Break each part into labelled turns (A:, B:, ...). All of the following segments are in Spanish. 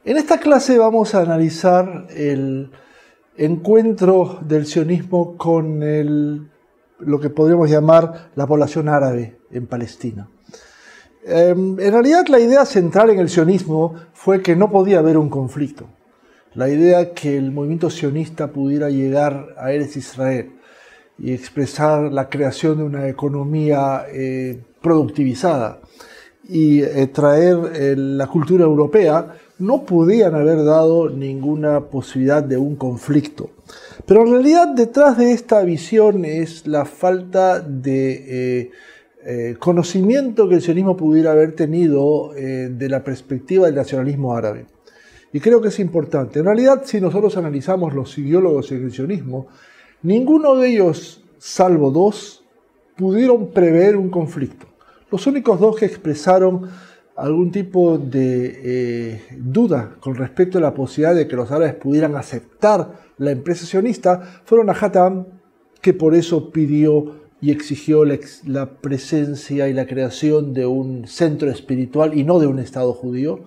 A: En esta clase vamos a analizar el encuentro del sionismo con lo que podríamos llamar la población árabe en Palestina. En realidad la idea central en el sionismo fue que no podía haber un conflicto. La idea que el movimiento sionista pudiera llegar a Eretz Israel y expresar la creación de una economía productivizada y traer la cultura europea, no podían haber dado ninguna posibilidad de un conflicto. Pero en realidad detrás de esta visión es la falta de conocimiento que el sionismo pudiera haber tenido de la perspectiva del nacionalismo árabe. Y creo que es importante. En realidad, si nosotros analizamos los ideólogos en el sionismo, ninguno de ellos, salvo dos, pudieron prever un conflicto. Los únicos dos que expresaron algún tipo de duda con respecto a la posibilidad de que los árabes pudieran aceptar la empresa sionista fueron a Hatam, que por eso pidió y exigió la presencia y la creación de un centro espiritual y no de un Estado judío,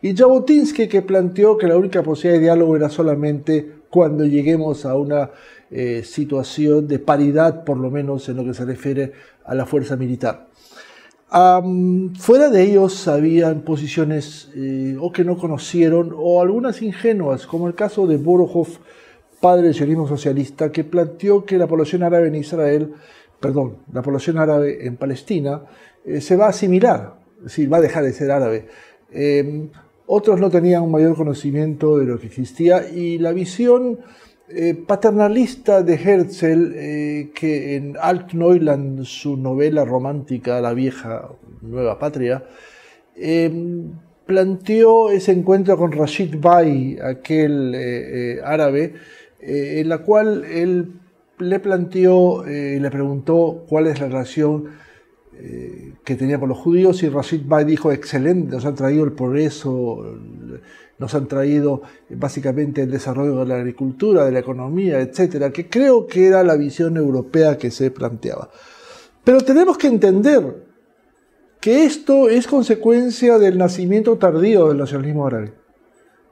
A: y Jabotinsky, que planteó que la única posibilidad de diálogo era solamente cuando lleguemos a una situación de paridad, por lo menos en lo que se refiere a la fuerza militar. Fuera de ellos habían posiciones o que no conocieron o algunas ingenuas, como el caso de Boruhov, padre del sionismo socialista, que planteó que la población árabe en Israel, la población árabe en Palestina se va a asimilar, es decir, va a dejar de ser árabe. Otros no tenían un mayor conocimiento de lo que existía y la visión paternalista de Herzl, que en Alt-Neuland, su novela romántica La vieja nueva patria, planteó ese encuentro con Rashid Bey, aquel árabe, en la cual él le planteó, le preguntó cuál es la relación que tenía con los judíos, y Rashid Bey dijo: excelente, nos han traído el progreso, nos han traído básicamente el desarrollo de la agricultura, de la economía, etcétera, que creo que era la visión europea que se planteaba. Pero tenemos que entender que esto es consecuencia del nacimiento tardío del nacionalismo árabe.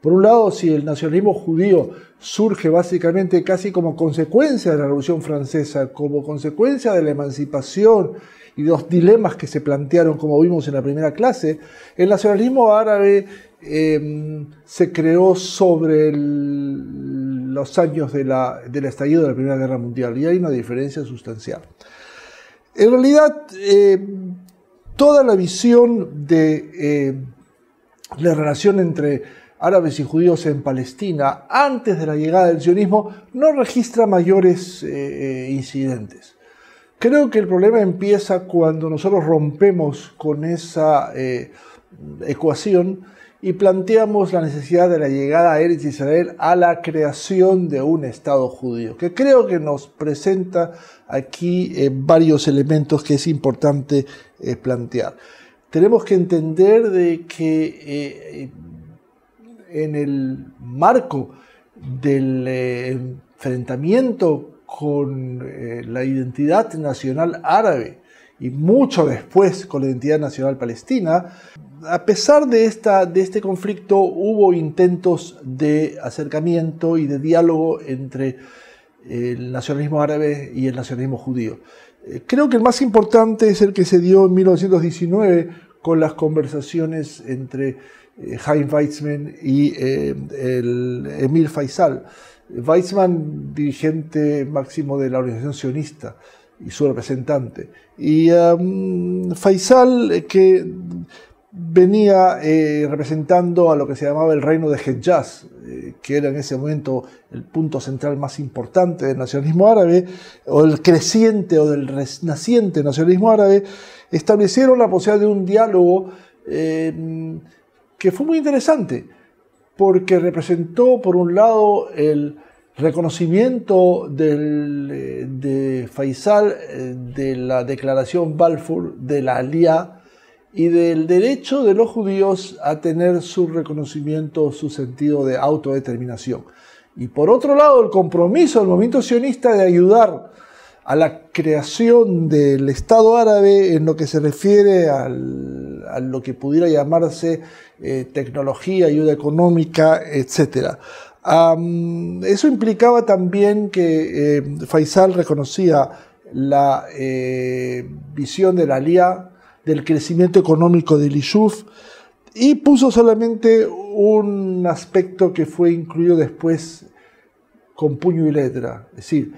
A: Por un lado, si el nacionalismo judío surge básicamente casi como consecuencia de la Revolución Francesa, como consecuencia de la emancipación y de los dilemas que se plantearon, como vimos en la primera clase, el nacionalismo árabe se creó sobre los años del estallido de la Primera Guerra Mundial, y hay una diferencia sustancial. En realidad, toda la visión de la relación entre árabes y judíos en Palestina antes de la llegada del sionismo no registra mayores incidentes. Creo que el problema empieza cuando nosotros rompemos con esa ecuación y planteamos la necesidad de la llegada a Eretz Israel a la creación de un Estado judío, que creo que nos presenta aquí varios elementos que es importante plantear. Tenemos que entender de que en el marco del enfrentamiento con la identidad nacional árabe y mucho después con la identidad nacional palestina, a pesar de este conflicto hubo intentos de acercamiento y de diálogo entre el nacionalismo árabe y el nacionalismo judío. Creo que el más importante es el que se dio en 1919 con las conversaciones entre Chaim Weizmann y Emil Faisal. Weizmann, dirigente máximo de la organización sionista y su representante, y Faisal, que venía representando a lo que se llamaba el reino de Hejaz, que era en ese momento el punto central más importante del nacionalismo árabe, o el creciente o del naciente nacionalismo árabe, establecieron la posibilidad de un diálogo que fue muy interesante, porque representó, por un lado, el reconocimiento de Faisal de la declaración Balfour, de la Aliyá, y del derecho de los judíos a tener su reconocimiento, su sentido de autodeterminación. Y por otro lado, el compromiso del movimiento sionista de ayudar a la creación del Estado árabe en lo que se refiere al a lo que pudiera llamarse tecnología, ayuda económica, etc. Eso implicaba también que Faisal reconocía la visión de la Aliyah, del crecimiento económico del Yishuv, y puso solamente un aspecto que fue incluido después con puño y letra. Es decir,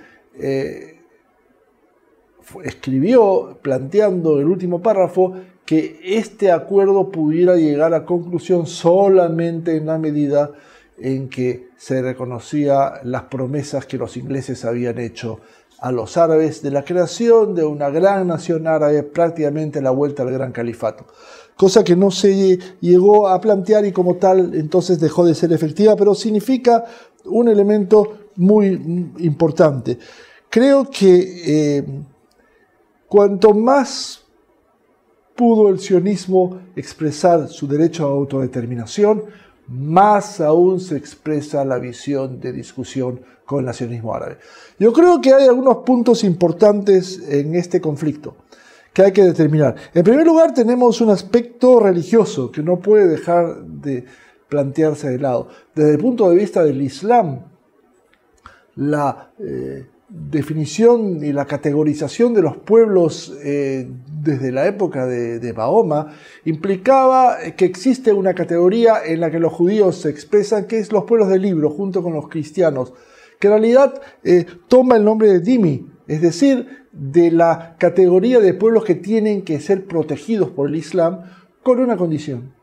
A: escribió planteando en el último párrafo que este acuerdo pudiera llegar a conclusión solamente en la medida en que se reconocía las promesas que los ingleses habían hecho a los árabes de la creación de una gran nación árabe, prácticamente la vuelta al gran califato. Cosa que no se llegó a plantear y como tal entonces dejó de ser efectiva, pero significa un elemento muy importante. Creo que cuanto más pudo el sionismo expresar su derecho a autodeterminación, más aún se expresa la visión de discusión con el nacionalismo árabe. Yo creo que hay algunos puntos importantes en este conflicto que hay que determinar. En primer lugar, tenemos un aspecto religioso que no puede dejar de plantearse de lado. Desde el punto de vista del Islam, la definición y la categorización de los pueblos desde la época de Mahoma implicaba que existe una categoría en la que los judíos se expresan, que es los pueblos del libro, junto con los cristianos, que en realidad toma el nombre de Dhimmi, es decir, de la categoría de pueblos que tienen que ser protegidos por el Islam con una condición.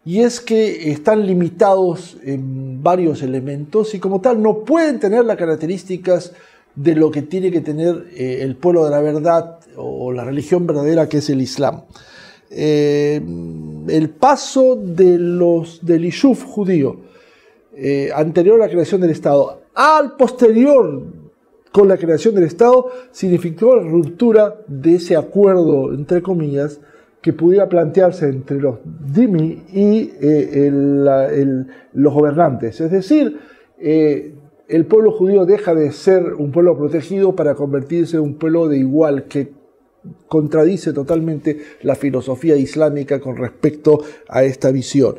A: Y es que están limitados en varios elementos y como tal no pueden tener las características de lo que tiene que tener el pueblo de la verdad o la religión verdadera que es el Islam. El paso del Yishuv judío anterior a la creación del Estado al posterior con la creación del Estado significó la ruptura de ese acuerdo, entre comillas, que pudiera plantearse entre los dhimmi y los gobernantes. Es decir, el pueblo judío deja de ser un pueblo protegido para convertirse en un pueblo de igual, que contradice totalmente la filosofía islámica con respecto a esta visión.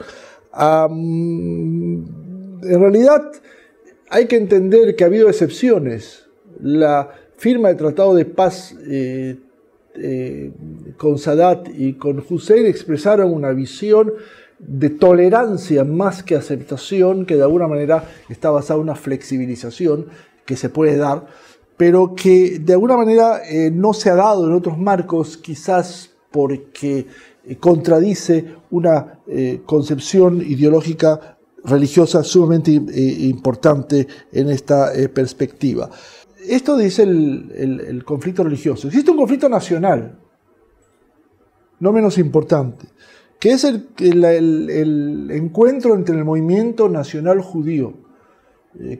A: En realidad hay que entender que ha habido excepciones. La firma del Tratado de Paz con Sadat y con Hussein expresaron una visión de tolerancia más que aceptación, que de alguna manera está basada en una flexibilización que se puede dar, pero que de alguna manera no se ha dado en otros marcos, quizás porque contradice una concepción ideológica religiosa sumamente importante en esta perspectiva. Esto dice el conflicto religioso. Existe un conflicto nacional, no menos importante, que es el encuentro entre el movimiento nacional judío,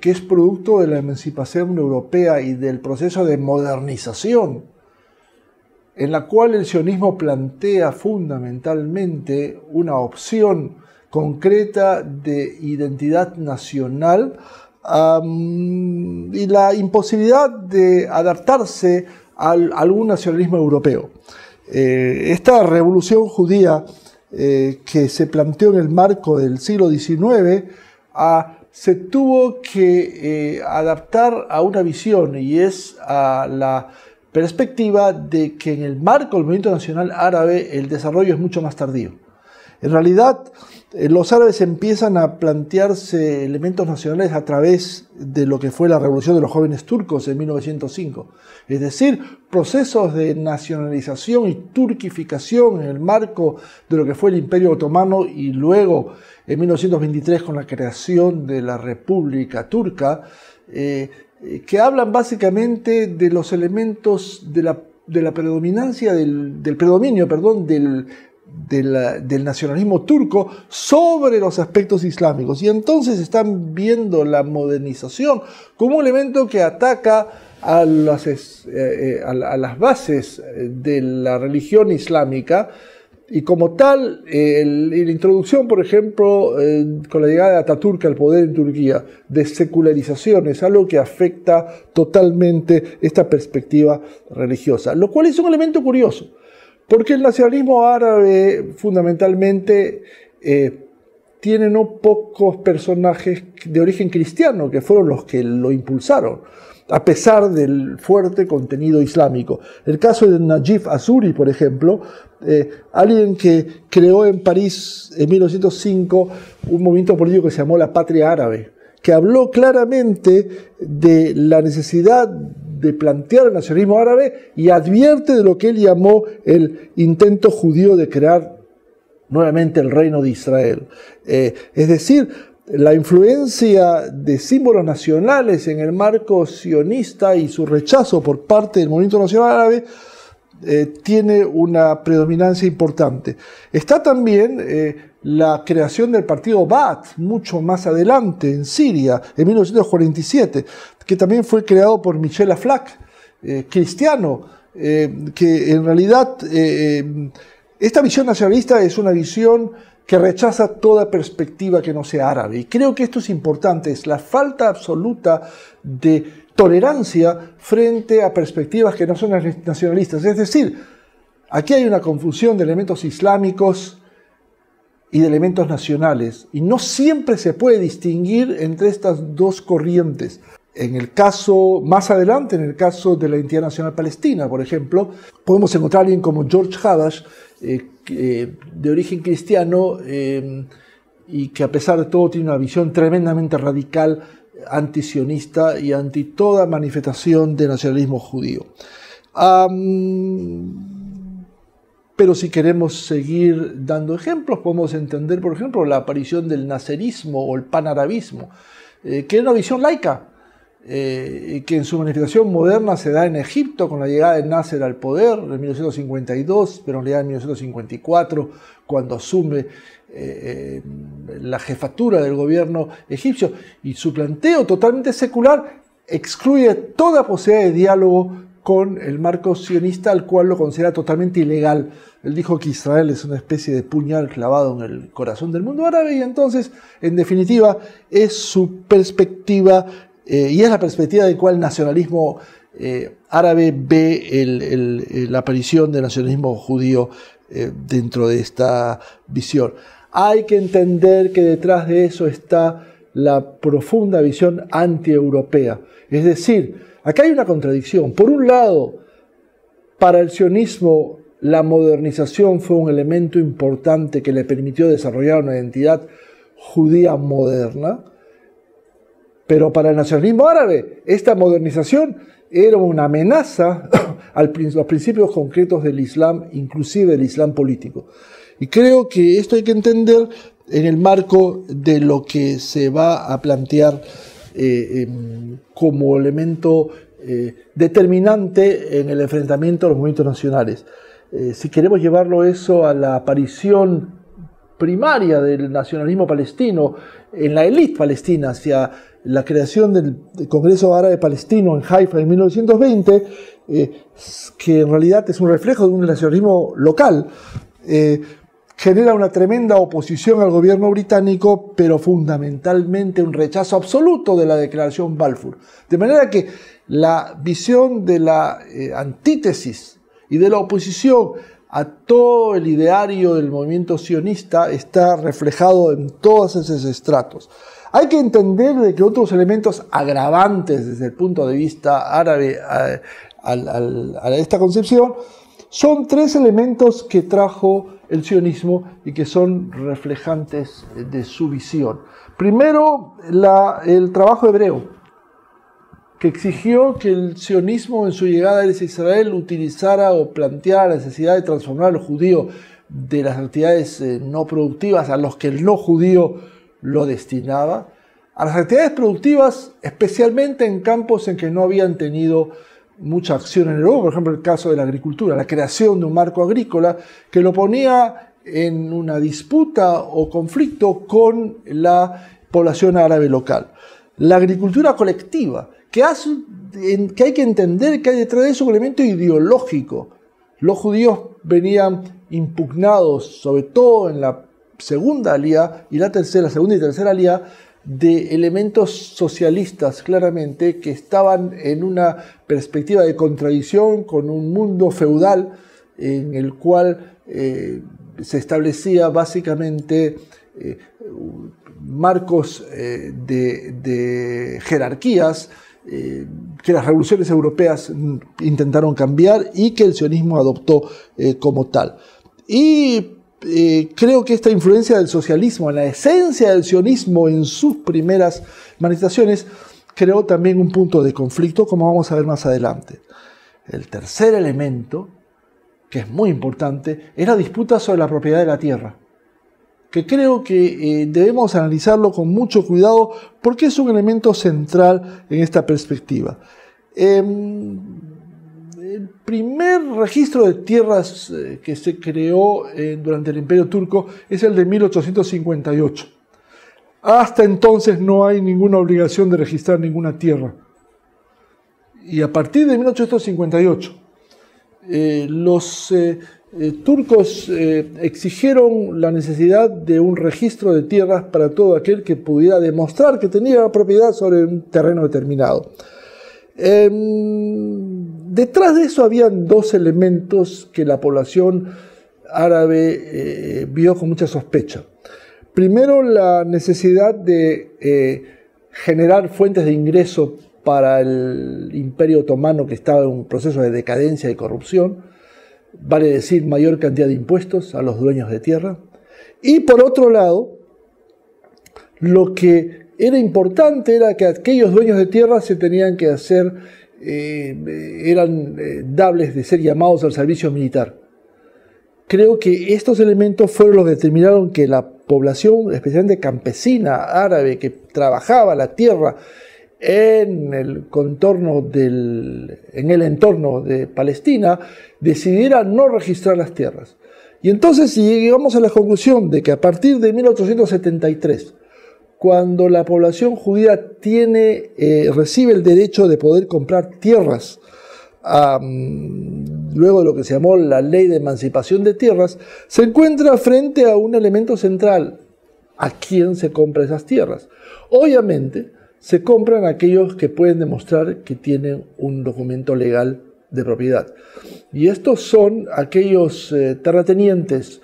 A: que es producto de la emancipación europea y del proceso de modernización, en la cual el sionismo plantea fundamentalmente una opción concreta de identidad nacional y la imposibilidad de adaptarse a algún nacionalismo europeo. Esta revolución judía que se planteó en el marco del siglo XIX se tuvo que adaptar a una visión, y es a la perspectiva de que en el marco del movimiento nacional árabe el desarrollo es mucho más tardío. En realidad, los árabes empiezan a plantearse elementos nacionales a través de lo que fue la revolución de los jóvenes turcos en 1905. Es decir, procesos de nacionalización y turquificación en el marco de lo que fue el Imperio Otomano y luego en 1923 con la creación de la República Turca, que hablan básicamente de los elementos de la predominancia, del predominio del nacionalismo turco sobre los aspectos islámicos, y entonces están viendo la modernización como un elemento que ataca a las bases de la religión islámica, y como tal la introducción, por ejemplo, con la llegada de Ataturk al poder en Turquía, de secularización, es algo que afecta totalmente esta perspectiva religiosa, lo cual es un elemento curioso, Porque el nacionalismo árabe fundamentalmente tiene no pocos personajes de origen cristiano que fueron los que lo impulsaron, a pesar del fuerte contenido islámico. El caso de Najib Azuri, por ejemplo, alguien que creó en París en 1905 un movimiento político que se llamó la Patria Árabe, que habló claramente de la necesidad de plantear el nacionalismo árabe y advierte de lo que él llamó el intento judío de crear nuevamente el reino de Israel. Es decir, la influencia de símbolos nacionales en el marco sionista y su rechazo por parte del movimiento nacional árabe tiene una predominancia importante. Está también la creación del partido Ba'ath, mucho más adelante, en Siria, en 1947, que también fue creado por Michel Aflaq, cristiano, que en realidad esta visión nacionalista es una visión que rechaza toda perspectiva que no sea árabe. Y creo que esto es importante, es la falta absoluta de tolerancia frente a perspectivas que no son nacionalistas. Es decir, aquí hay una confusión de elementos islámicos y de elementos nacionales, y no siempre se puede distinguir entre estas dos corrientes. En el caso, más adelante, en el caso de la Entidad Nacional Palestina, por ejemplo, podemos encontrar a alguien como George Habash, de origen cristiano, y que a pesar de todo tiene una visión tremendamente radical, antisionista y anti toda manifestación de nacionalismo judío. Pero si queremos seguir dando ejemplos, podemos entender, por ejemplo, la aparición del nacerismo o el panarabismo, que es una visión laica, que en su manifestación moderna se da en Egipto con la llegada de Nasser al poder en 1952, pero en realidad en 1954, cuando asume la jefatura del gobierno egipcio, y su planteo totalmente secular excluye toda posibilidad de diálogo con el marco sionista, al cual lo considera totalmente ilegal. Él dijo que Israel es una especie de puñal clavado en el corazón del mundo árabe, y entonces, en definitiva, es su perspectiva, y es la perspectiva de cuál nacionalismo árabe ve la aparición del nacionalismo judío dentro de esta visión. Hay que entender que detrás de eso está la profunda visión antieuropea. Es decir, acá hay una contradicción. Por un lado, para el sionismo, la modernización fue un elemento importante que le permitió desarrollar una identidad judía moderna, pero para el nacionalismo árabe, esta modernización era una amenaza a los principios concretos del Islam, inclusive del Islam político. Y creo que esto hay que entender en el marco de lo que se va a plantear como elemento determinante en el enfrentamiento a los movimientos nacionales. Si queremos llevarlo eso a la aparición primaria del nacionalismo palestino en la élite palestina, hacia la creación del Congreso Árabe Palestino en Haifa en 1920, que en realidad es un reflejo de un nacionalismo local, genera una tremenda oposición al gobierno británico, pero fundamentalmente un rechazo absoluto de la Declaración Balfour. De manera que la visión de la antítesis y de la oposición a todo el ideario del movimiento sionista está reflejado en todos esos estratos. Hay que entender de que otros elementos agravantes desde el punto de vista árabe a esta concepción son tres elementos que trajo el sionismo y que son reflejantes de su visión. Primero, el trabajo hebreo, que exigió que el sionismo en su llegada a Israel utilizara o planteara la necesidad de transformar al judío de las actividades no productivas a los que el no judío lo destinaba, a las actividades productivas, especialmente en campos en que no habían tenido mucha acción en Europa, por ejemplo el caso de la agricultura, la creación de un marco agrícola que lo ponía en una disputa o conflicto con la población árabe local. La agricultura colectiva, que hay que entender que hay detrás de eso un elemento ideológico. Los judíos venían impugnados, sobre todo en la segunda aliyá y segunda y tercera aliyá, de elementos socialistas claramente que estaban en una perspectiva de contradicción con un mundo feudal en el cual se establecía básicamente marcos de jerarquías que las revoluciones europeas intentaron cambiar y que el sionismo adoptó como tal. Y creo que esta influencia del socialismo, en la esencia del sionismo en sus primeras manifestaciones, creó también un punto de conflicto, como vamos a ver más adelante. El tercer elemento, que es muy importante, es la disputa sobre la propiedad de la tierra, que creo que debemos analizarlo con mucho cuidado porque es un elemento central en esta perspectiva. El primer registro de tierras que se creó durante el Imperio Turco es el de 1858. Hasta entonces no hay ninguna obligación de registrar ninguna tierra. Y a partir de 1858, los turcos exigieron la necesidad de un registro de tierras para todo aquel que pudiera demostrar que tenía propiedad sobre un terreno determinado. Detrás de eso habían dos elementos que la población árabe vio con mucha sospecha. Primero, la necesidad de generar fuentes de ingreso para el Imperio Otomano, que estaba en un proceso de decadencia y corrupción, vale decir, mayor cantidad de impuestos a los dueños de tierra. Y por otro lado, lo que era importante era que aquellos dueños de tierra se tenían que hacer, eran dables de ser llamados al servicio militar. Creo que estos elementos fueron los que determinaron que la población, especialmente campesina árabe, que trabajaba la tierra en el entorno de Palestina, decidiera no registrar las tierras. Y entonces, si llegamos a la conclusión de que a partir de 1873, cuando la población judía recibe el derecho de poder comprar tierras, luego de lo que se llamó la Ley de Emancipación de Tierras, se encuentra frente a un elemento central: ¿a quién se compra esas tierras? Obviamente, se compran aquellos que pueden demostrar que tienen un documento legal de propiedad. Y estos son aquellos terratenientes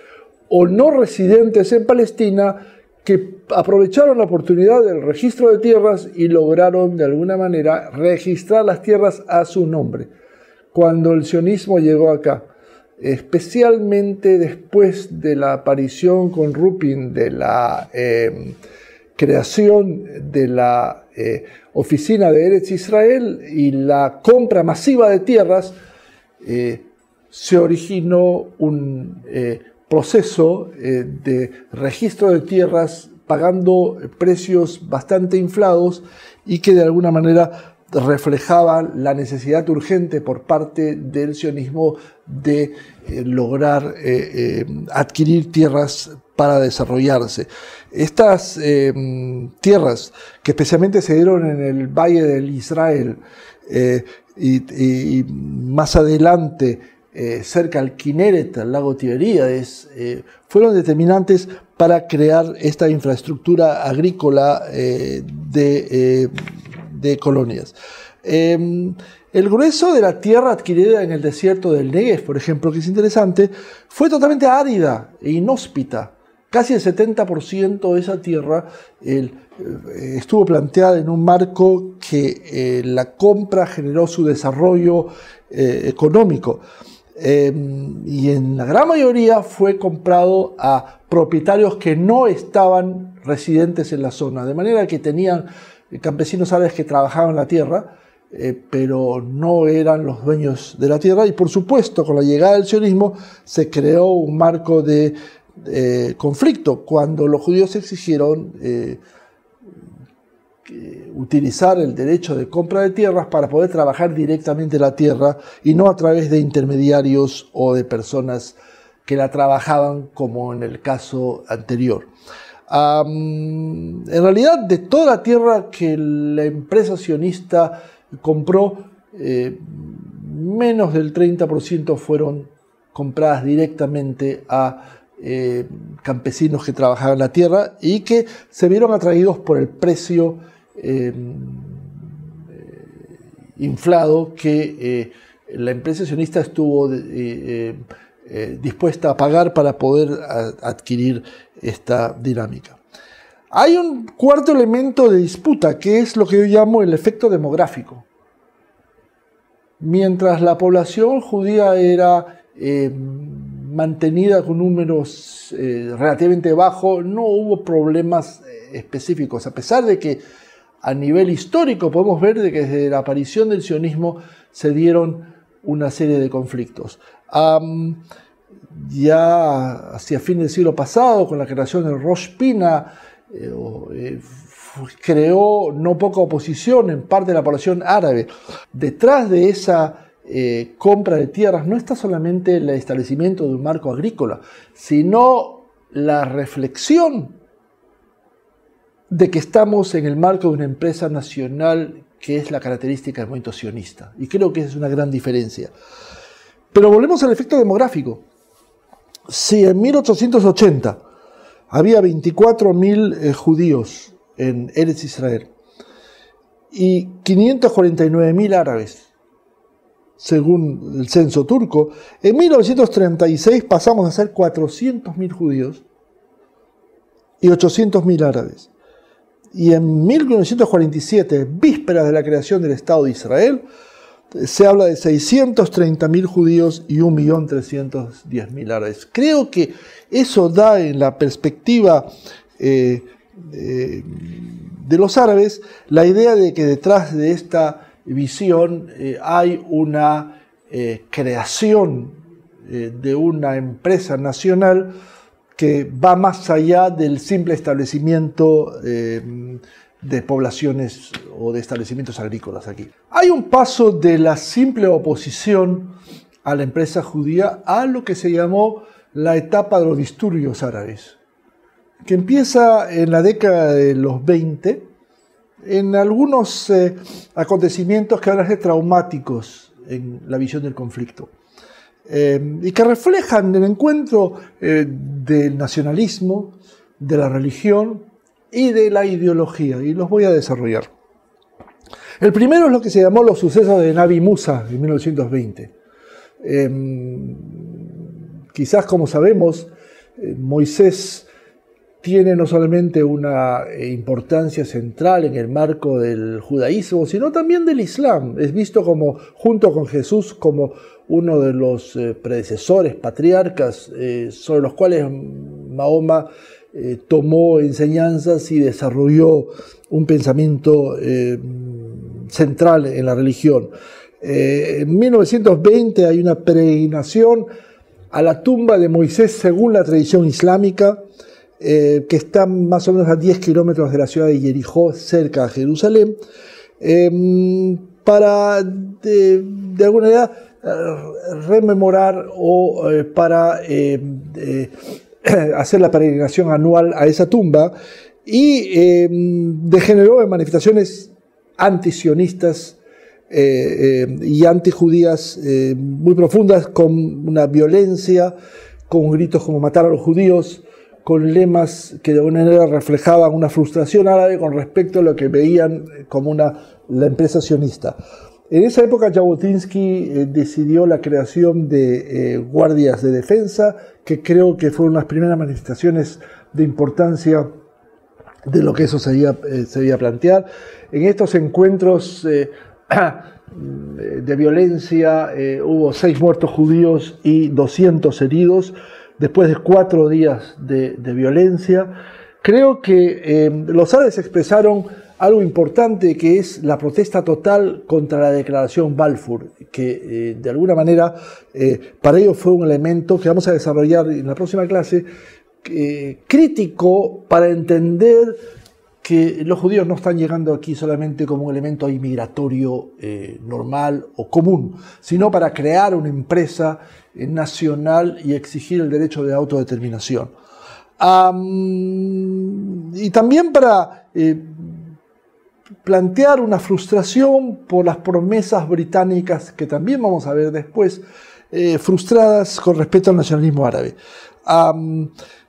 A: o no residentes en Palestina que aprovecharon la oportunidad del registro de tierras y lograron de alguna manera registrar las tierras a su nombre. Cuando el sionismo llegó acá, especialmente después de la aparición con Rupin de la creación de la oficina de Eretz Israel y la compra masiva de tierras, se originó un proceso de registro de tierras pagando precios bastante inflados y que de alguna manera reflejaba la necesidad urgente por parte del sionismo de lograr adquirir tierras para desarrollarse. Estas tierras, que especialmente se dieron en el Valle del Israel y más adelante cerca al Kineret, al lago Tiberíades, fueron determinantes para crear esta infraestructura agrícola de colonias. El grueso de la tierra adquirida en el desierto del Negev, por ejemplo, que es interesante, fue totalmente árida e inhóspita. Casi el 70% de esa tierra estuvo planteada en un marco que la compra generó su desarrollo económico. Y en la gran mayoría fue comprado a propietarios que no estaban residentes en la zona, de manera que tenían campesinos árabes que trabajaban la tierra, pero no eran los dueños de la tierra. Y por supuesto, con la llegada del sionismo se creó un marco de conflicto cuando los judíos exigieron utilizar el derecho de compra de tierras para poder trabajar directamente la tierra y no a través de intermediarios o de personas que la trabajaban, como en el caso anterior. En realidad, de toda la tierra que la empresa sionista compró, menos del 30% fueron compradas directamente a campesinos que trabajaban la tierra y que se vieron atraídos por el precio inflado que la empresa sionista estuvo dispuesta a pagar para poder adquirir esta dinámica. Hay un cuarto elemento de disputa, que es lo que yo llamo el efecto demográfico. Mientras la población judía era mantenida con números relativamente bajos, no hubo problemas específicos, a pesar de que a nivel histórico podemos ver de que desde la aparición del sionismo se dieron una serie de conflictos. Ya hacia fin del siglo pasado, con la creación del Rosh Pina, creó no poca oposición en parte de la población árabe. Detrás de esa compra de tierras no está solamente el establecimiento de un marco agrícola, sino la reflexión de que estamos en el marco de una empresa nacional, que es la característica del movimiento sionista. Y creo que esa es una gran diferencia. Pero volvemos al efecto demográfico. Si en 1880 había 24.000 judíos en Eretz Israel y 549.000 árabes, según el censo turco, en 1936 pasamos a ser 400.000 judíos y 800.000 árabes. Y en 1947, vísperas de la creación del Estado de Israel, se habla de 630.000 judíos y 1.310.000 árabes. Creo que eso da en la perspectiva de los árabes la idea de que detrás de esta visión hay una creación de una empresa nacional que va más allá del simple establecimiento de poblaciones o de establecimientos agrícolas aquí. Hay un paso de la simple oposición a la empresa judía a lo que se llamó la etapa de los disturbios árabes, que empieza en la década de los 20, en algunos acontecimientos que van a ser traumáticos en la visión del conflicto. Y que reflejan el encuentro del nacionalismo, de la religión y de la ideología, y los voy a desarrollar. El primero es lo que se llamó los sucesos de Nabi Musa en 1920. Quizás, como sabemos, Moisés tiene no solamente una importancia central en el marco del judaísmo, sino también del Islam. Es visto como, junto con Jesús, como uno de los predecesores, patriarcas, sobre los cuales Mahoma tomó enseñanzas y desarrolló un pensamiento central en la religión. En 1920 hay una peregrinación a la tumba de Moisés según la tradición islámica, que está más o menos a 10 kilómetros de la ciudad de Jericó, cerca de Jerusalén, para de alguna manera rememorar o para hacer la peregrinación anual a esa tumba, y degeneró en manifestaciones antisionistas y antijudías muy profundas, con una violencia, con gritos como matar a los judíos, con lemas que de alguna manera reflejaban una frustración árabe con respecto a lo que veían como la empresa sionista. En esa época Jabotinsky decidió la creación de guardias de defensa, que creo que fueron las primeras manifestaciones de importancia de lo que eso se iba a plantear. En estos encuentros de violencia hubo 6 muertos judíos y 200 heridos, después de 4 días de violencia. Creo que los árabes expresaron algo importante, que es la protesta total contra la declaración Balfour, que de alguna manera para ellos fue un elemento que vamos a desarrollar en la próxima clase, crítico para entender que los judíos no están llegando aquí solamente como un elemento inmigratorio normal o común, sino para crear una empresa nacional y exigir el derecho de autodeterminación. Y también para plantear una frustración por las promesas británicas, que también vamos a ver después, frustradas con respecto al nacionalismo árabe.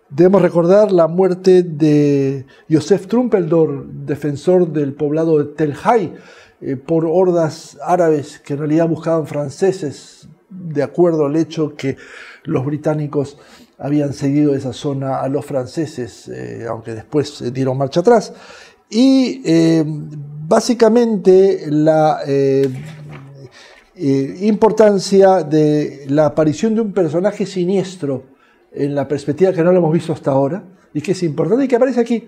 A: Debemos recordar la muerte de Yosef Trumpeldor, defensor del poblado de Tel Hai, por hordas árabes que en realidad buscaban franceses, de acuerdo al hecho que los británicos habían cedido esa zona a los franceses, aunque después dieron marcha atrás. Y básicamente la importancia de la aparición de un personaje siniestro en la perspectiva que no lo hemos visto hasta ahora, y que es importante y que aparece aquí,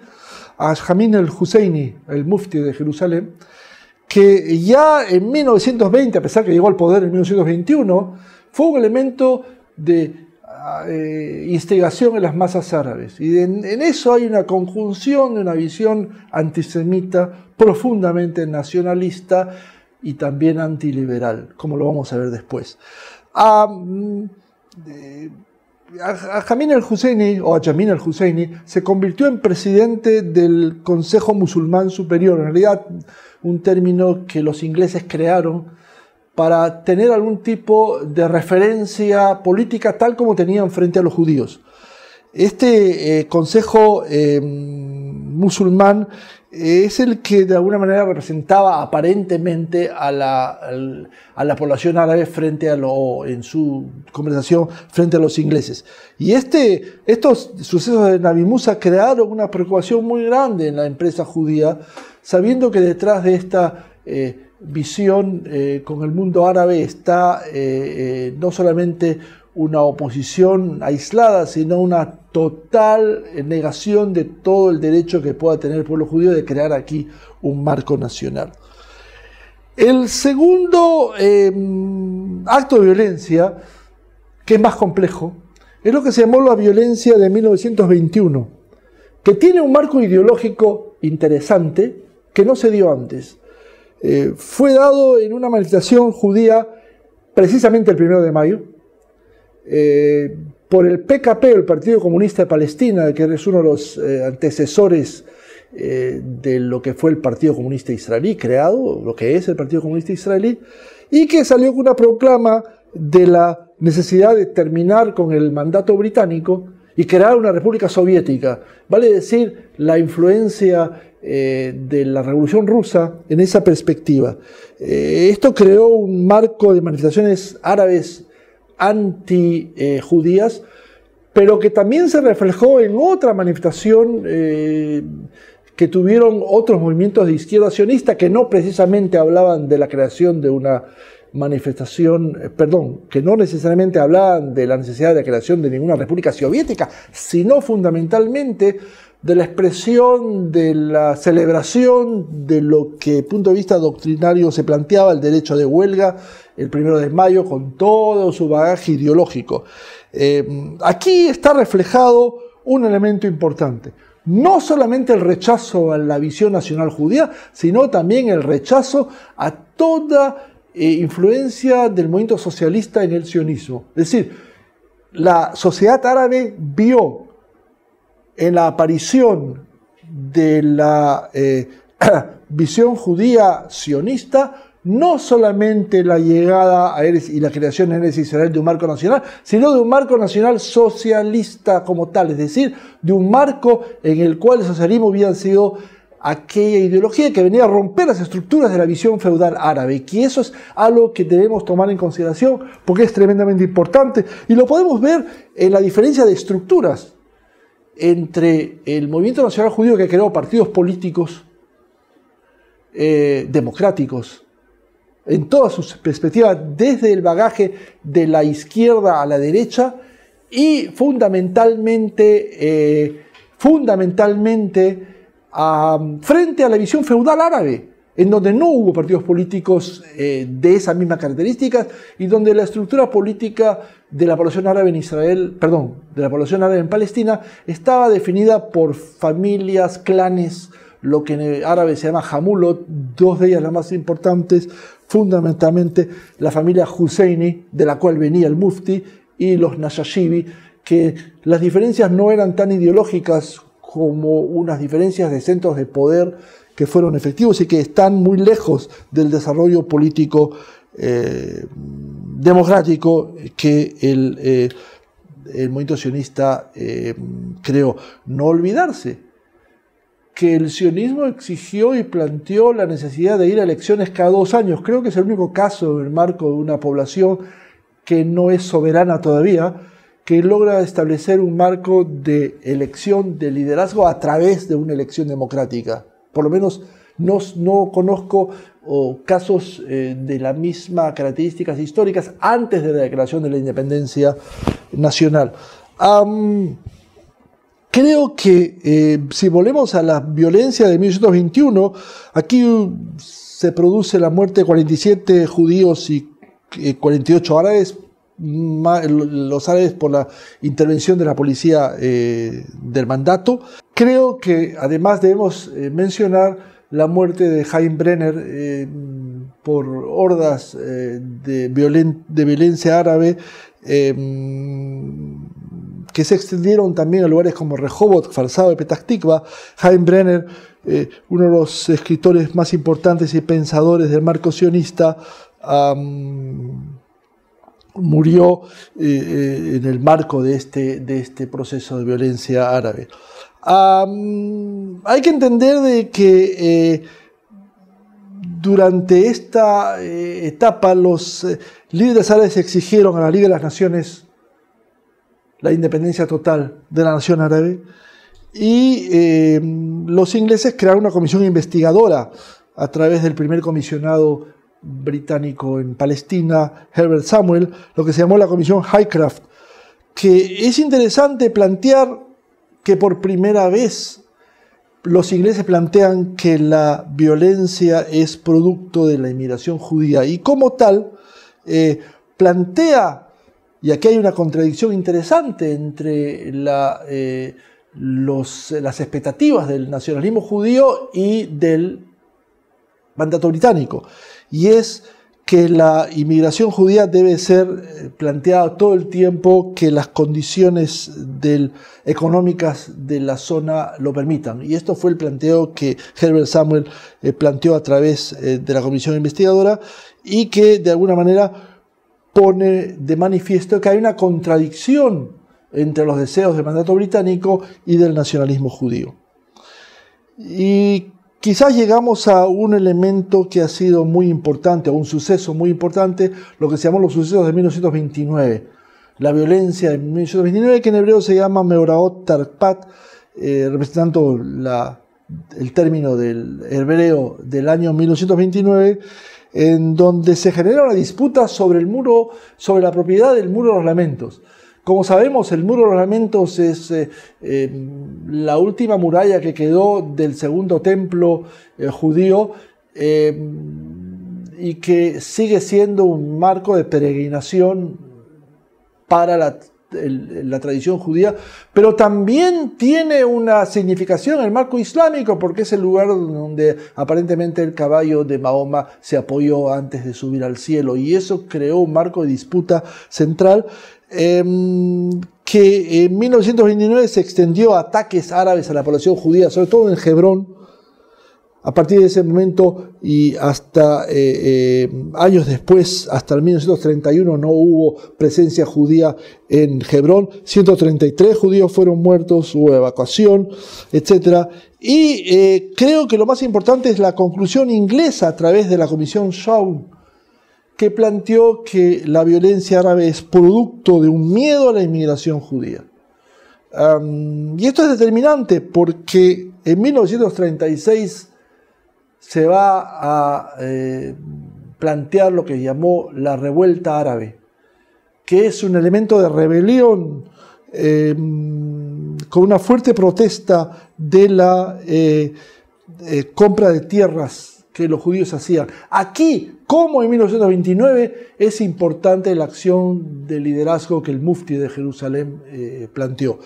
A: a Jamin el-Husseini, el mufti de Jerusalén, que ya en 1920, a pesar que llegó al poder en 1921, fue un elemento de instigación en las masas árabes. Y en eso hay una conjunción de una visión antisemita profundamente nacionalista y también antiliberal, como lo vamos a ver después. A Jamin el-Husseini, o a Jamin el-Husseini, se convirtió en presidente del Consejo Musulmán Superior, en realidad un término que los ingleses crearon para tener algún tipo de referencia política tal como tenían frente a los judíos. Este consejo musulmán es el que de alguna manera representaba aparentemente a la población árabe en su conversación frente a los ingleses. Y estos sucesos de Nabi Musa crearon una preocupación muy grande en la empresa judía, sabiendo que detrás de esta visión con el mundo árabe está no solamente una oposición aislada, sino una total negación de todo el derecho que pueda tener el pueblo judío de crear aquí un marco nacional. El segundo acto de violencia, que es más complejo, es lo que se llamó la violencia de 1921, que tiene un marco ideológico interesante que no se dio antes. Fue dado en una manifestación judía precisamente el 1 de mayo, por el PKP, el Partido Comunista de Palestina, que es uno de los antecesores de lo que fue el Partido Comunista Israelí, creado, lo que es el Partido Comunista Israelí, y que salió con una proclama de la necesidad de terminar con el mandato británico y crear una república soviética. Vale decir, la influencia de la Revolución Rusa en esa perspectiva. Esto creó un marco de manifestaciones árabes anti-judías, pero que también se reflejó en otra manifestación que tuvieron otros movimientos de izquierda sionista que no precisamente hablaban de la creación de una manifestación, que no necesariamente hablaban de la necesidad de la creación de ninguna república soviética, sino fundamentalmente de la expresión, de la celebración de lo que, desde el punto de vista doctrinario, se planteaba el derecho de huelga el 1 de mayo con todo su bagaje ideológico. Aquí está reflejado un elemento importante. No solamente el rechazo a la visión nacional judía, sino también el rechazo a toda influencia del movimiento socialista en el sionismo. Es decir, la sociedad árabe vio en la aparición de la visión judía sionista no solamente la llegada a Eretz y la creación en Eretz Israel de un marco nacional, sino de un marco nacional socialista como tal, es decir, de un marco en el cual el socialismo hubiera sido aquella ideología que venía a romper las estructuras de la visión feudal árabe, y que eso es algo que debemos tomar en consideración porque es tremendamente importante, y lo podemos ver en la diferencia de estructuras entre el movimiento nacional judío, que creó partidos políticos democráticos en todas sus perspectivas, desde el bagaje de la izquierda a la derecha, y fundamentalmente frente a la visión feudal árabe, en donde no hubo partidos políticos de esas mismas características, y donde la estructura política de la población árabe en de la población árabe en Palestina estaba definida por familias, clanes, lo que en árabe se llama Hamulot, dos de ellas las más importantes, fundamentalmente la familia Husseini, de la cual venía el mufti, y los Nashashibi, que las diferencias no eran tan ideológicas como unas diferencias de centros de poder que fueron efectivos y que están muy lejos del desarrollo político democrático que el movimiento sionista creó. No olvidarse que el sionismo exigió y planteó la necesidad de ir a elecciones cada 2 años. Creo que es el único caso en el marco de una población que no es soberana todavía, que logra establecer un marco de elección de liderazgo a través de una elección democrática. Por lo menos no conozco casos de las mismas características históricas antes de la declaración de la independencia nacional. Creo que si volvemos a la violencia de 1821, aquí se produce la muerte de 47 judíos y 48 árabes, los árabes por la intervención de la policía del mandato. Creo que además debemos mencionar la muerte de Chaim Brenner por hordas de violencia árabe que se extendieron también a lugares como Rehovot, Kfar y Petah Tikva. Chaim Brenner, uno de los escritores más importantes y pensadores del marco sionista, murió en el marco de este proceso de violencia árabe. Hay que entender de que durante esta etapa los líderes árabes exigieron a la Liga de las Naciones la independencia total de la nación árabe y los ingleses crearon una comisión investigadora a través del primer comisionado británico en Palestina, Herbert Samuel, lo que se llamó la Comisión Highcraft, que es interesante plantear que por primera vez los ingleses plantean que la violencia es producto de la inmigración judía y como tal plantea, y aquí hay una contradicción interesante entre las expectativas del nacionalismo judío y del mandato británico, y es que la inmigración judía debe ser planteada todo el tiempo que las condiciones económicas de la zona lo permitan. Y esto fue el planteo que Herbert Samuel planteó a través de la comisión investigadora y que de alguna manera pone de manifiesto que hay una contradicción entre los deseos del mandato británico y del nacionalismo judío. Y quizás llegamos a un elemento que ha sido muy importante, a un suceso muy importante, lo que se llamó los sucesos de 1929. La violencia de 1929, que en hebreo se llama Meoraot Tarpat, representando el término del hebreo del año 1929, en donde se genera una disputa sobre la propiedad del Muro de los Lamentos. Como sabemos, el Muro de los Lamentos es la última muralla que quedó del segundo templo judío y que sigue siendo un marco de peregrinación para la tradición judía, pero también tiene una significación en el marco islámico porque es el lugar donde aparentemente el caballo de Mahoma se apoyó antes de subir al cielo, y eso creó un marco de disputa central que en 1929 se extendió a ataques árabes a la población judía, sobre todo en Hebrón. A partir de ese momento y hasta años después, hasta el 1931, no hubo presencia judía en Hebrón. 133 judíos fueron muertos, hubo evacuación, etc. Y creo que lo más importante es la conclusión inglesa a través de la Comisión Shaw, que planteó que la violencia árabe es producto de un miedo a la inmigración judía. Y esto es determinante porque en 1936 se va a plantear lo que llamó la revuelta árabe, que es un elemento de rebelión con una fuerte protesta de la compra de tierras que los judíos hacían. Aquí, como en 1929, es importante la acción de liderazgo que el mufti de Jerusalén planteó.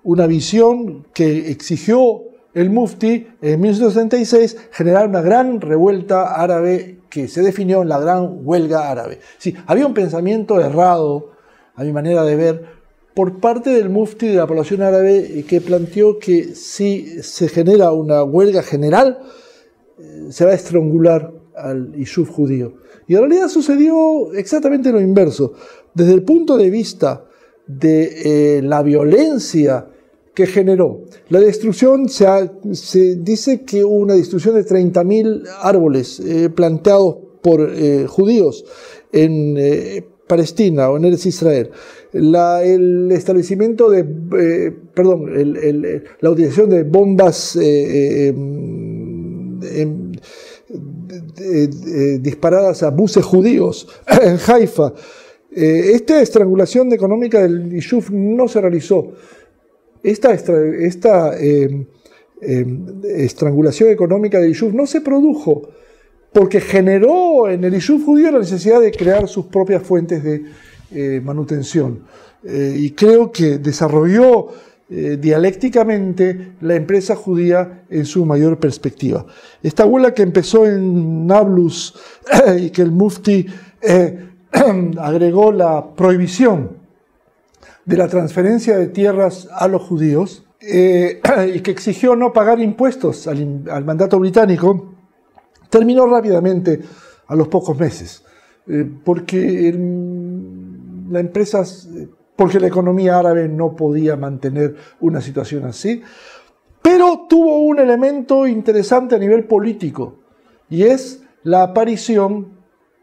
A: Una visión que exigió el mufti en 1936 generar una gran revuelta árabe que se definió en la gran huelga árabe. Sí, había un pensamiento errado, a mi manera de ver, por parte del mufti de la población árabe que planteó que si se genera una huelga general, se va a estrangular al Yishuv judío. Y en realidad sucedió exactamente lo inverso. Desde el punto de vista de la violencia que generó. La destrucción, se dice que hubo una destrucción de 30.000 árboles plantados por judíos en Palestina o en Eretz Israel. El establecimiento de, la utilización de bombas disparadas a buses judíos en Haifa. Esta estrangulación económica del Yishuv no se realizó. Esta estrangulación económica del Yishuv no se produjo porque generó en el Yishuv judío la necesidad de crear sus propias fuentes de manutención. Y creo que desarrolló dialécticamente la empresa judía en su mayor perspectiva. Esta huelga que empezó en Nablus y que el Mufti agregó la prohibición de la transferencia de tierras a los judíos y que exigió no pagar impuestos al mandato británico, terminó rápidamente a los pocos meses, porque la economía árabe no podía mantener una situación así, pero tuvo un elemento interesante a nivel político, y es la aparición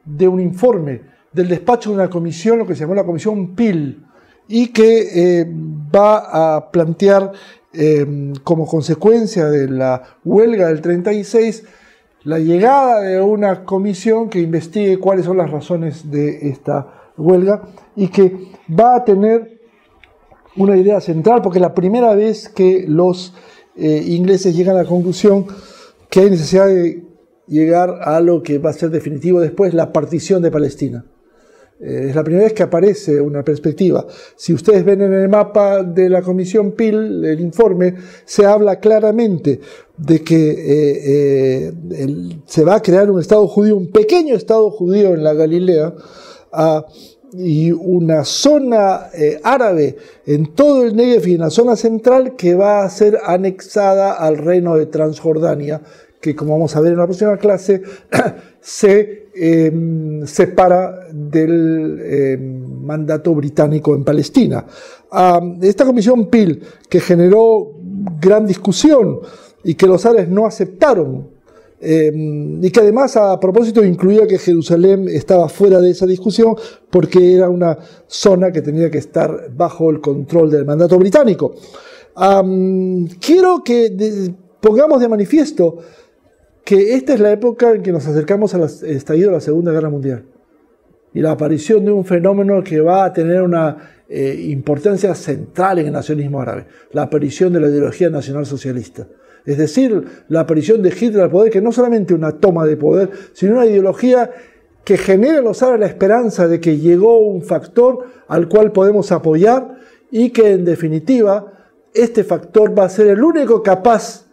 A: de un informe del despacho de una comisión, lo que se llamó la Comisión Peel, y que va a plantear como consecuencia de la huelga del 36 la llegada de una comisión que investigue cuáles son las razones de esta huelga y que va a tener una idea central, porque es la primera vez que los ingleses llegan a la conclusión que hay necesidad de llegar a lo que va a ser definitivo después, la partición de Palestina. Es la primera vez que aparece una perspectiva. Si ustedes ven en el mapa de la Comisión Peel, el informe, se habla claramente de que se va a crear un Estado judío, un pequeño Estado judío en la Galilea, y una zona árabe en todo el Negev y en la zona central que va a ser anexada al reino de Transjordania, que, como vamos a ver en la próxima clase, se separa del mandato británico en Palestina. Esta comisión Peel, que generó gran discusión y que los árabes no aceptaron, y que además a propósito incluía que Jerusalén estaba fuera de esa discusión porque era una zona que tenía que estar bajo el control del mandato británico. Quiero que pongamos de manifiesto que esta es la época en que nos acercamos al estallido de la Segunda Guerra Mundial y la aparición de un fenómeno que va a tener una importancia central en el nacionalismo árabe, la aparición de la ideología nacional socialista. Es decir, la aparición de Hitler al poder, que no solamente una toma de poder, sino una ideología que genera en los árabes la esperanza de que llegó un factor al cual podemos apoyar y que en definitiva este factor va a ser el único capaz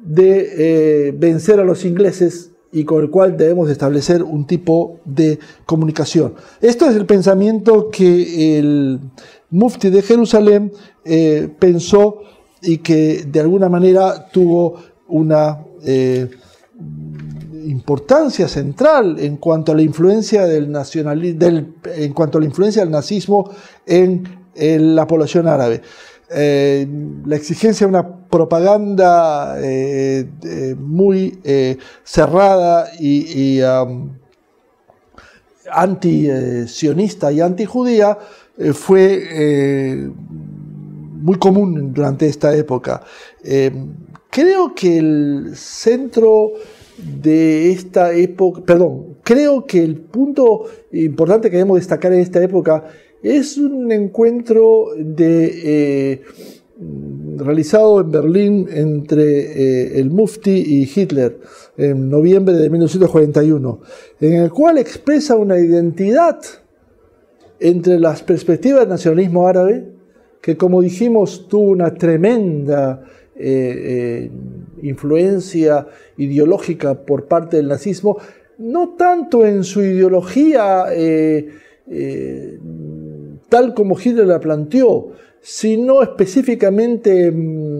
A: de vencer a los ingleses y con el cual debemos establecer un tipo de comunicación. Esto es el pensamiento que el Mufti de Jerusalén pensó y que de alguna manera tuvo una importancia central en cuanto a la influencia del nazismo en la población árabe. La exigencia de una propaganda muy cerrada y anti-sionista y anti-judía fue muy común durante esta época. Creo que el centro de esta época, creo que el punto importante que debemos destacar en esta época es un encuentro realizado en Berlín entre el Mufti y Hitler en noviembre de 1941, en el cual expresa una identidad entre las perspectivas del nacionalismo árabe, que como dijimos tuvo una tremenda influencia ideológica por parte del nazismo, no tanto en su ideología tal como Hitler la planteó, sino específicamente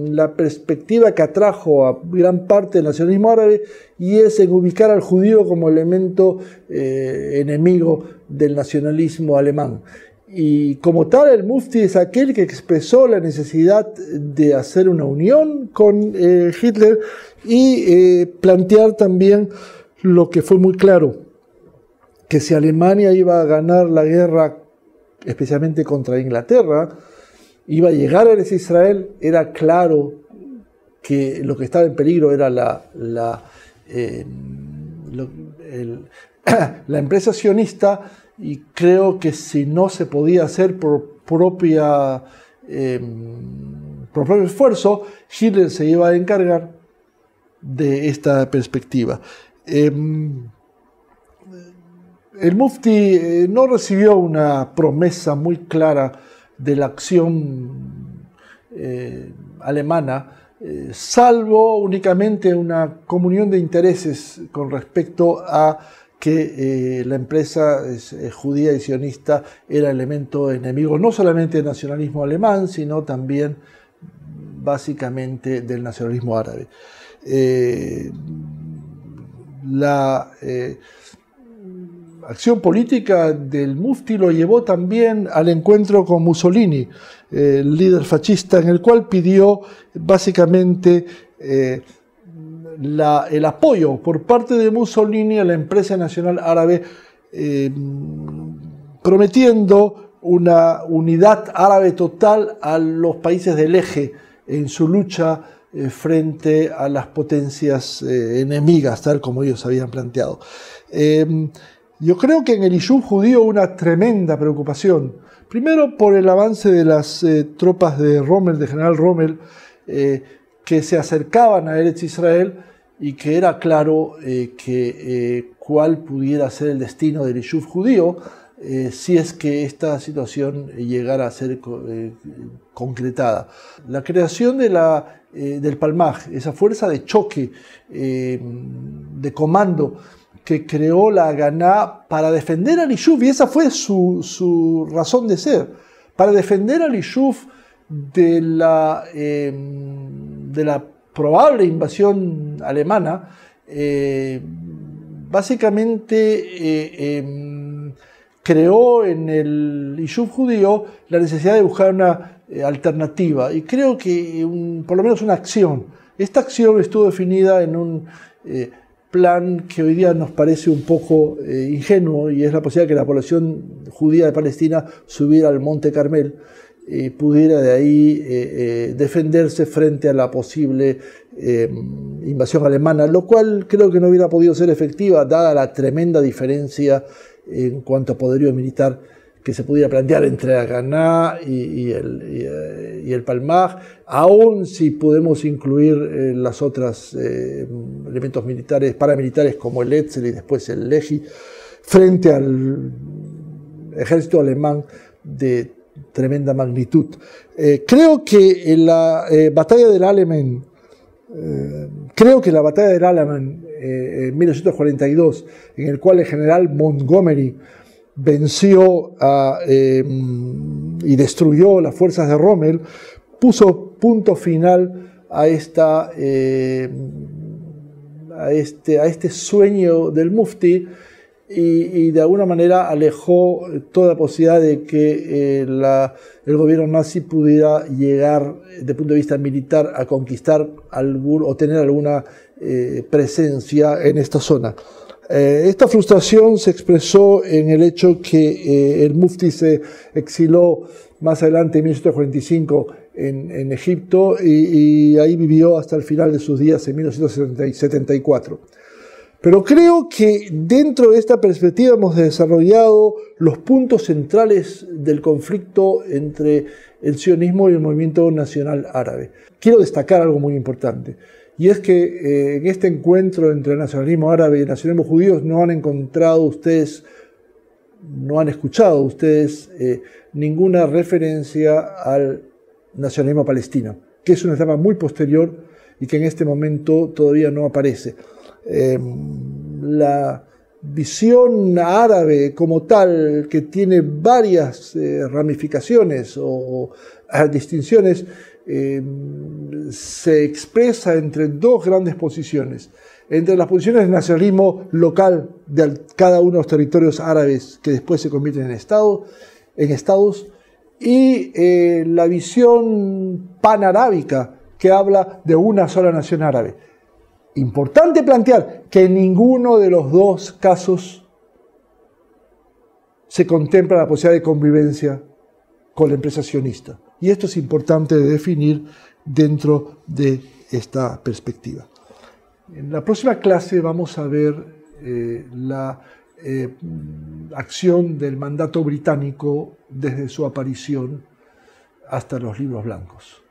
A: la perspectiva que atrajo a gran parte del nacionalismo árabe, y es en ubicar al judío como elemento enemigo del nacionalismo alemán. Y como tal, el Mufti es aquel que expresó la necesidad de hacer una unión con Hitler y plantear también lo que fue muy claro, que si Alemania iba a ganar la guerra, especialmente contra Inglaterra, iba a llegar a Israel, era claro que lo que estaba en peligro era la empresa sionista, y creo que si no se podía hacer por propio esfuerzo, Hitler se iba a encargar de esta perspectiva. El Mufti no recibió una promesa muy clara de la acción alemana, salvo únicamente una comunión de intereses con respecto a que la empresa judía y sionista era elemento enemigo no solamente del nacionalismo alemán, sino también básicamente del nacionalismo árabe. La acción política del Mufti lo llevó también al encuentro con Mussolini, el líder fascista, en el cual pidió básicamente el apoyo por parte de Mussolini a la empresa nacional árabe, prometiendo una unidad árabe total a los países del eje en su lucha frente a las potencias enemigas, tal como ellos habían planteado. Yo creo que en el Yishuv judío una tremenda preocupación, primero por el avance de las tropas de Rommel, de general Rommel, que se acercaban a Eretz Israel, y que era claro cuál pudiera ser el destino del Yishuv judío si es que esta situación llegara a ser concretada. La creación del Palmaj, esa fuerza de choque, de comando, que creó la Haganá para defender al Yishuv, y esa fue su razón de ser, para defender al Yishuv de la probable invasión alemana, básicamente creó en el Yishuv judío la necesidad de buscar una alternativa, y creo que por lo menos una acción. Esta acción estuvo definida en un plan que hoy día nos parece un poco ingenuo, y es la posibilidad de que la población judía de Palestina subiera al Monte Carmel y pudiera de ahí defenderse frente a la posible invasión alemana, lo cual creo que no hubiera podido ser efectiva dada la tremenda diferencia en cuanto a poderío militar que se pudiera plantear entre Haganá y el Palmaj, aun si podemos incluir las otras elementos militares, paramilitares como el Etzel y después el Lehi, frente al ejército alemán de tremenda magnitud. Creo que la batalla del Alamein, en 1942, en el cual el general Montgomery venció y destruyó las fuerzas de Rommel, puso punto final a este sueño del Mufti, y de alguna manera alejó toda posibilidad de que el gobierno nazi pudiera llegar, desde el punto de vista militar, a conquistar o tener alguna presencia en esta zona. Esta frustración se expresó en el hecho que el Mufti se exiló más adelante en 1945 en Egipto, y ahí vivió hasta el final de sus días en 1974. Pero creo que dentro de esta perspectiva hemos desarrollado los puntos centrales del conflicto entre el sionismo y el movimiento nacional árabe. Quiero destacar algo muy importante, y es que en este encuentro entre el nacionalismo árabe y el nacionalismo judío no han escuchado ustedes ninguna referencia al nacionalismo palestino, que es una etapa muy posterior y que en este momento todavía no aparece. La visión árabe como tal, que tiene varias ramificaciones o distinciones, se expresa entre dos grandes posiciones. Entre las posiciones del nacionalismo local de cada uno de los territorios árabes que después se convierten en Estado, en Estados, y la visión panarábica que habla de una sola nación árabe. Importante plantear que en ninguno de los dos casos se contempla la posibilidad de convivencia con la empresa sionista. Y esto es importante de definir dentro de esta perspectiva. En la próxima clase vamos a ver la acción del mandato británico desde su aparición hasta los libros blancos.